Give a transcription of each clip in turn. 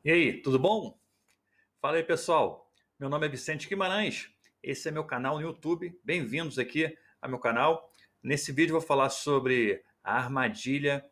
E aí, tudo bom? Fala aí, pessoal. Meu nome é Vicente Guimarães. Esse é meu canal no YouTube. Bem-vindos aqui ao meu canal. Nesse vídeo eu vou falar sobre a armadilha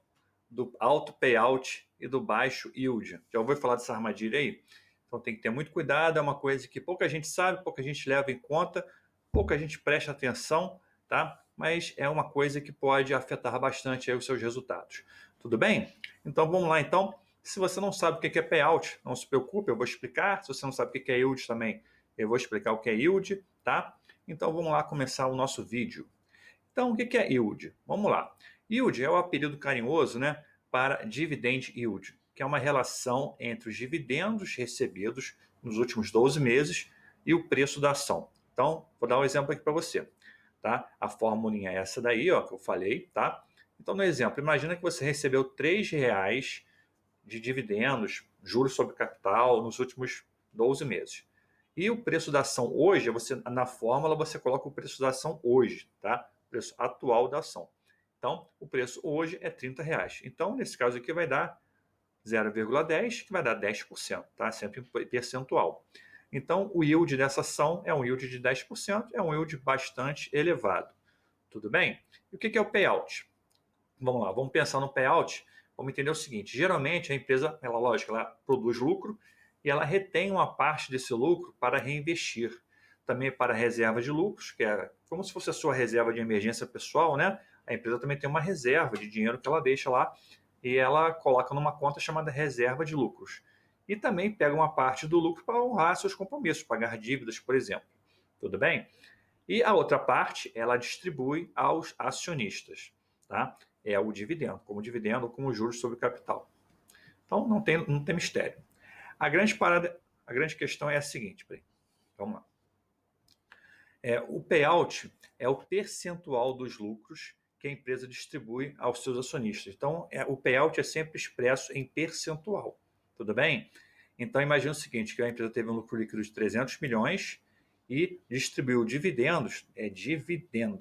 do alto payout e do baixo yield. Já ouviu falar dessa armadilha aí? Então tem que ter muito cuidado, é uma coisa que pouca gente sabe, pouca gente leva em conta, pouca gente presta atenção, tá? Mas é uma coisa que pode afetar bastante aí os seus resultados. Tudo bem? Então vamos lá então. Se você não sabe o que é payout, não se preocupe, eu vou explicar. Se você não sabe o que é yield também, eu vou explicar o que é yield, tá? Então vamos lá começar o nosso vídeo. Então o que é yield? Vamos lá. Yield é o apelido carinhoso, né, para dividend yield, que é uma relação entre os dividendos recebidos nos últimos 12 meses e o preço da ação. Então, vou dar um exemplo aqui para você, tá? A formulinha é essa daí, ó, que eu falei, tá? Então, no exemplo, imagina que você recebeu R$ 3 de dividendos, juros sobre capital nos últimos 12 meses. E o preço da ação hoje, você na fórmula você coloca o preço da ação hoje, tá? O preço atual da ação. Então, o preço hoje é R$ 30. Então, nesse caso aqui vai dar 0,10, que vai dar 10%, tá? Sempre em percentual. Então, o yield dessa ação é um yield de 10%, é um yield bastante elevado. Tudo bem? E o que é o payout? Vamos lá, vamos pensar no payout. Vamos entender o seguinte: geralmente a empresa, ela, lógico, ela produz lucro e ela retém uma parte desse lucro para reinvestir. Também para reserva de lucros, que é como se fosse a sua reserva de emergência pessoal, né? A empresa também tem uma reserva de dinheiro que ela deixa lá e ela coloca numa conta chamada reserva de lucros. E também pega uma parte do lucro para honrar seus compromissos, pagar dívidas, por exemplo. Tudo bem? E a outra parte, ela distribui aos acionistas, tá? É o dividendo, como dividendo ou como juros sobre o capital. Então não tem mistério. A grande questão é a seguinte, peraí, vamos lá. O payout é o percentual dos lucros que a empresa distribui aos seus acionistas. Então, o payout é sempre expresso em percentual, tudo bem? Então, imagine o seguinte, que a empresa teve um lucro líquido de 300 milhões e distribuiu dividendos,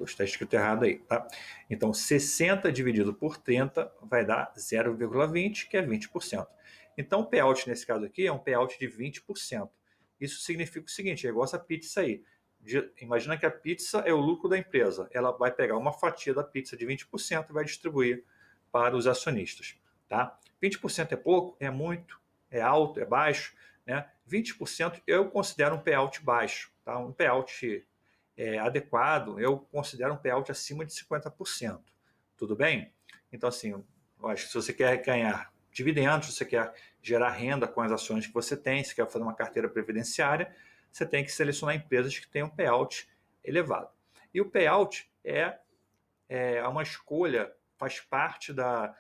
está escrito errado aí, tá? Então, 60 dividido por 30 vai dar 0,20, que é 20%. Então, o payout nesse caso aqui é um payout de 20%. Isso significa o seguinte, é igual essa pizza aí. Imagina que a pizza é o lucro da empresa. Ela vai pegar uma fatia da pizza de 20% e vai distribuir para os acionistas. Tá? 20% é pouco, é muito, é alto, é baixo. Né? 20% eu considero um payout baixo. Tá? Um payout adequado, eu considero um payout acima de 50%. Tudo bem? Então, assim, eu acho que se você quer ganhar dividendos, se você quer gerar renda com as ações que você tem, se quer fazer uma carteira previdenciária, você tem que selecionar empresas que tenham payout elevado. E o payout é uma escolha, faz parte da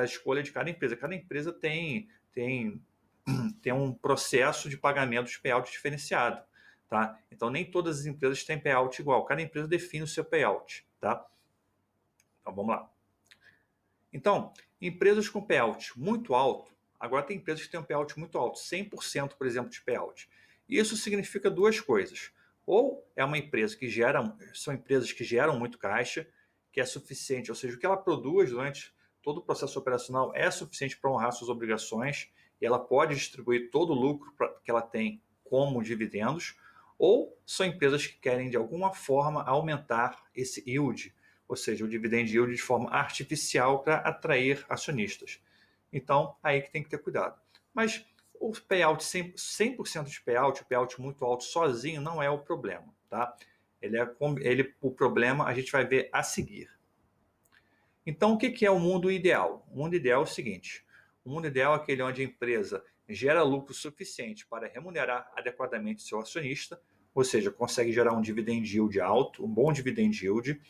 escolha de cada empresa. Cada empresa tem um processo de pagamento de payout diferenciado. Tá? Então, nem todas as empresas têm payout igual. Cada empresa define o seu payout. Tá? Então, vamos lá. Então, empresas com payout muito alto, agora tem empresas que têm um payout muito alto, 100%, por exemplo, de payout. Isso significa duas coisas. Ou é uma empresa que são empresas que geram muito caixa, que é suficiente, ou seja, o que ela produz durante todo o processo operacional é suficiente para honrar suas obrigações e ela pode distribuir todo o lucro que ela tem como dividendos, ou são empresas que querem de alguma forma aumentar esse yield, ou seja, o dividend yield de forma artificial para atrair acionistas. Então, aí que tem que ter cuidado. Mas o payout, 100% de payout, o payout muito alto sozinho não é o problema. Tá? O problema a gente vai ver a seguir. Então, o que é o mundo ideal? O mundo ideal é o seguinte: o mundo ideal é aquele onde a empresa gera lucro suficiente para remunerar adequadamente seu acionista, ou seja, consegue gerar um dividend yield alto, um bom dividend yield,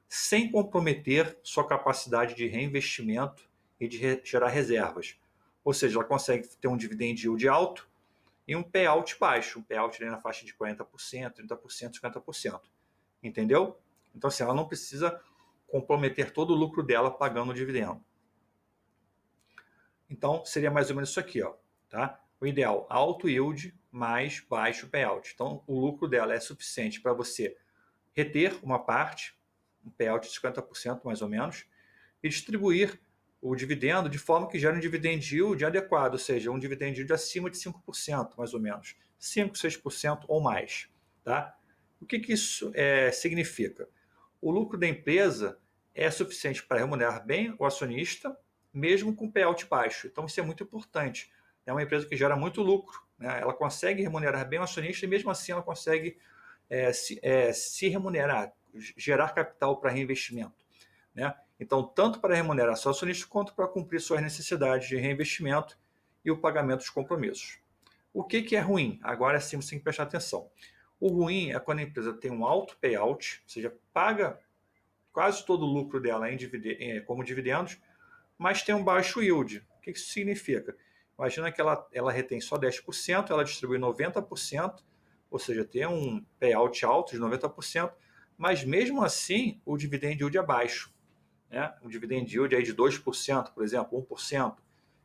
sem comprometer sua capacidade de reinvestimento e de gerar reservas. Ou seja, ela consegue ter um dividend yield alto e um payout baixo, um payout ali na faixa de 40%, 30%, 50%. Entendeu? Então, assim, ela não precisa comprometer todo o lucro dela pagando o dividendo. Então, seria mais ou menos isso aqui, ó, tá? O ideal, alto yield mais baixo payout. Então, o lucro dela é suficiente para você reter uma parte, um payout de 50% mais ou menos, e distribuir o dividendo de forma que gere um dividend yield adequado, ou seja, um dividend yield acima de 5%, mais ou menos, 5, 6% ou mais. Tá? O que isso significa? O lucro da empresa é suficiente para remunerar bem o acionista, mesmo com payout baixo. Então, isso é muito importante. É uma empresa que gera muito lucro, né? Ela consegue remunerar bem o acionista e, mesmo assim, ela consegue se remunerar, gerar capital para reinvestimento. Né? Então, tanto para remunerar seu acionista, quanto para cumprir suas necessidades de reinvestimento e o pagamento dos compromissos. O que é ruim? Agora sim você tem que prestar atenção. O ruim é quando a empresa tem um alto payout, ou seja, paga quase todo o lucro dela como dividendos, mas tem um baixo yield. O que isso significa? Imagina que ela retém só 10%, ela distribui 90%, ou seja, tem um payout alto de 90%, mas mesmo assim o dividend yield é baixo. Né? Um dividend yield aí de 2%, por exemplo, 1%.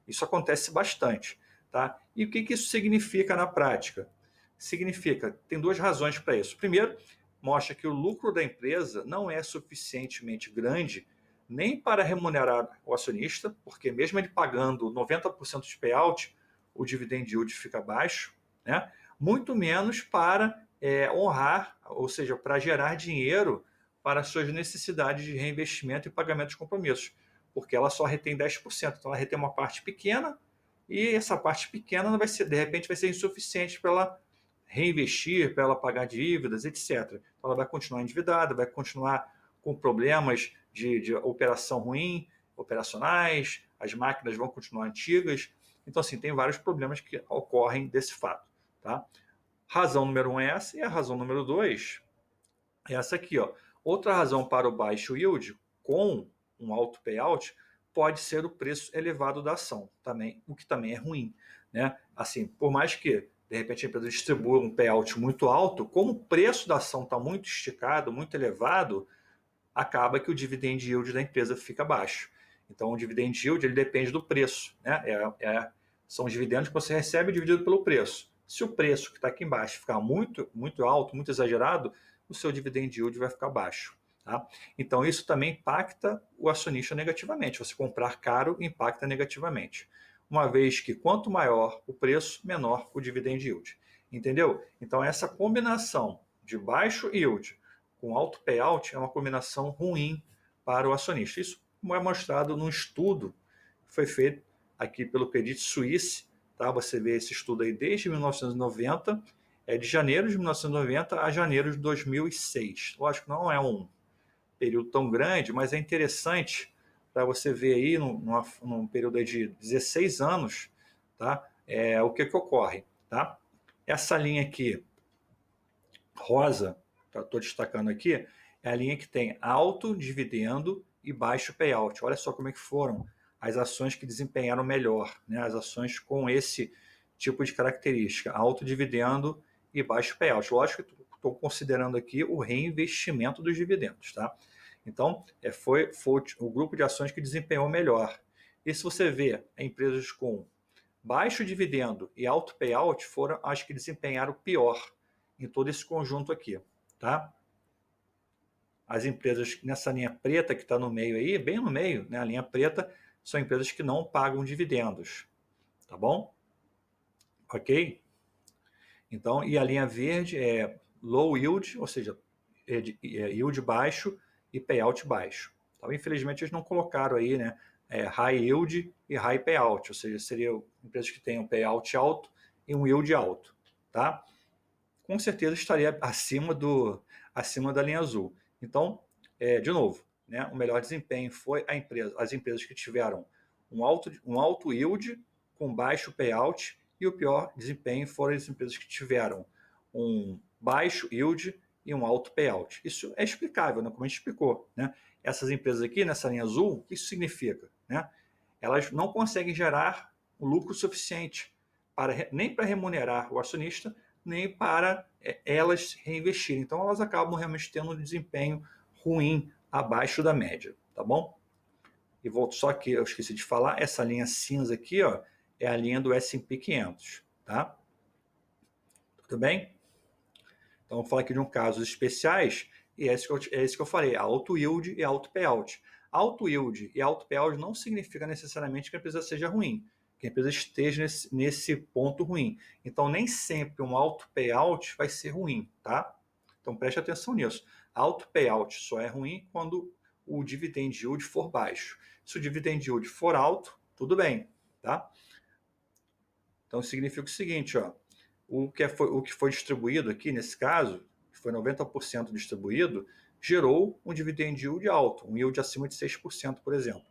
Isso acontece bastante. Tá? E o que isso significa na prática? Significa, tem duas razões para isso. Primeiro, mostra que o lucro da empresa não é suficientemente grande nem para remunerar o acionista, porque mesmo ele pagando 90% de payout, o dividend yield fica baixo, né? Muito menos para honrar, ou seja, para gerar dinheiro para suas necessidades de reinvestimento e pagamento de compromissos, porque ela só retém 10%, então ela retém uma parte pequena e essa parte pequena não vai ser, de repente vai ser insuficiente para ela reinvestir, para ela pagar dívidas, etc. Então ela vai continuar endividada, vai continuar com problemas de operação ruim, operacionais, as máquinas vão continuar antigas. Então, assim, tem vários problemas que ocorrem desse fato. Tá? Razão número 1 é essa, e a razão número 2 é essa aqui. Ó. Outra razão para o baixo yield, com um alto payout, pode ser o preço elevado da ação, também, o que também é ruim. Né? Assim, por mais que de repente a empresa distribua um payout muito alto, como o preço da ação está muito esticado, muito elevado, acaba que o dividend yield da empresa fica baixo. Então, o dividend yield ele depende do preço. Né? São os dividendos que você recebe dividido pelo preço. Se o preço que está aqui embaixo ficar muito, muito alto, muito exagerado, o seu dividend yield vai ficar baixo. Tá? Então, isso também impacta o acionista negativamente. Você comprar caro impacta negativamente. Uma vez que quanto maior o preço, menor o dividend yield. Entendeu? Então, essa combinação de baixo yield com alto payout é uma combinação ruim para o acionista. Isso é mostrado num estudo que foi feito aqui pelo Credit Suisse. Tá? Você vê esse estudo aí desde 1990, de janeiro de 1990 a janeiro de 2006. Lógico que não é um período tão grande, mas é interessante para você ver aí num período aí de 16 anos, tá? O que ocorre. Tá? Essa linha aqui, rosa, estou destacando aqui, é a linha que tem alto dividendo e baixo payout. Olha só como é que foram as ações que desempenharam melhor, né? As ações com esse tipo de característica, alto dividendo e baixo payout. Lógico que estou considerando aqui o reinvestimento dos dividendos, tá? Então, foi o grupo de ações que desempenhou melhor. E se você vê empresas com baixo dividendo e alto payout foram as que desempenharam pior em todo esse conjunto aqui, tá? As empresas nessa linha preta que está no meio aí, bem no meio, né? A linha preta são empresas que não pagam dividendos, tá bom? Ok? Então, e a linha verde é low yield, ou seja, yield baixo e payout baixo. Então, infelizmente, eles não colocaram aí, né? High yield e high payout, ou seja, seriam empresas que têm um payout alto e um yield alto, tá? Com certeza estaria acima da linha azul. Então, de novo, né, o melhor desempenho foi as empresas que tiveram um alto yield com baixo payout, e o pior desempenho foram as empresas que tiveram um baixo yield e um alto payout. Isso é explicável, né, como a gente explicou. Né? Essas empresas aqui, nessa linha azul, o que isso significa? Né? Elas não conseguem gerar um lucro suficiente nem para remunerar o acionista, nem para elas reinvestirem. Então, elas acabam realmente tendo um desempenho ruim, abaixo da média, tá bom? E volto só que eu esqueci de falar, essa linha cinza aqui, ó, é a linha do S&P 500, tá? Tudo bem? Então, vou falar aqui de um casos especiais, e é isso que eu falei, alto yield e alto payout. alto yield e alto payout não significa necessariamente que a empresa seja ruim, que a empresa esteja nesse ponto ruim. Então, nem sempre um alto payout vai ser ruim, tá? Então, preste atenção nisso. Alto payout só é ruim quando o dividend yield for baixo. Se o dividend yield for alto, tudo bem, tá? Então, significa o seguinte, ó, o que foi distribuído aqui, nesse caso, que foi 90% distribuído, gerou um dividend yield alto, um yield acima de 6%, por exemplo.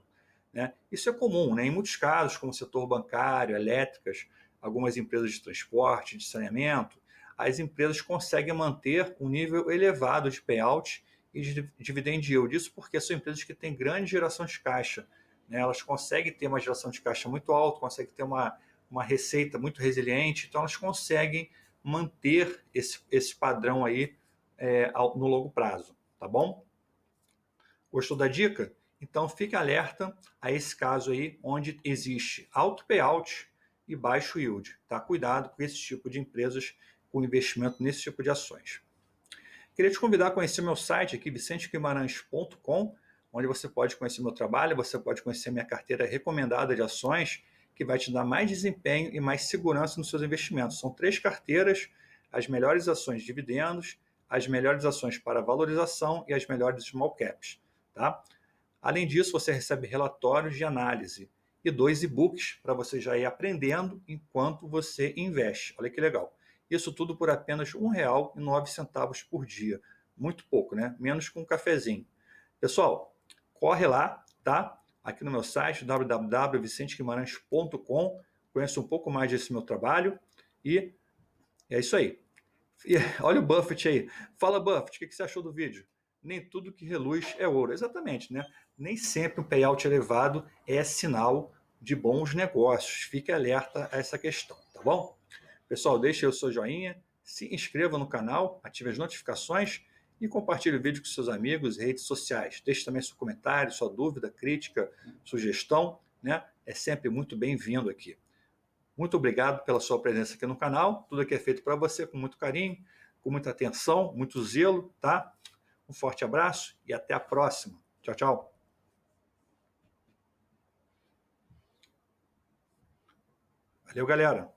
Né? Isso é comum, né? Em muitos casos, como o setor bancário, elétricas, algumas empresas de transporte, de saneamento, as empresas conseguem manter um nível elevado de payout e de dividend yield. Isso porque são empresas que têm grande geração de caixa. Né? Elas conseguem ter uma geração de caixa muito alta, conseguem ter uma receita muito resiliente, então elas conseguem manter esse padrão aí no longo prazo, tá bom? Gostou da dica? Então fique alerta a esse caso aí, onde existe alto payout e baixo yield, tá? Cuidado com esse tipo de empresas com investimento nesse tipo de ações. Queria te convidar a conhecer meu site aqui, vicenteguimarães.com, onde você pode conhecer meu trabalho, você pode conhecer minha carteira recomendada de ações, que vai te dar mais desempenho e mais segurança nos seus investimentos. São 3 carteiras, as melhores ações de dividendos, as melhores ações para valorização e as melhores small caps. Tá? Além disso, você recebe relatórios de análise e 2 e-books para você já ir aprendendo enquanto você investe. Olha que legal. Isso tudo por apenas R$ 1,09 por dia. Muito pouco, né? Menos que um cafezinho. Pessoal, corre lá, tá? Aqui no meu site, www.vicenteguimarães.com. Conheça um pouco mais desse meu trabalho e é isso aí. E olha o Buffett aí. Fala, Buffett, o que você achou do vídeo? Nem tudo que reluz é ouro. Exatamente, né? Nem sempre um payout elevado é sinal de bons negócios. Fique alerta a essa questão, tá bom? Pessoal, deixe o seu joinha, se inscreva no canal, ative as notificações e compartilhe o vídeo com seus amigos e redes sociais. Deixe também seu comentário, sua dúvida, crítica, sugestão, né? É sempre muito bem-vindo aqui. Muito obrigado pela sua presença aqui no canal. Tudo aqui é feito para você com muito carinho, com muita atenção, muito zelo, tá? Um forte abraço e até a próxima. Tchau, tchau. Valeu, galera.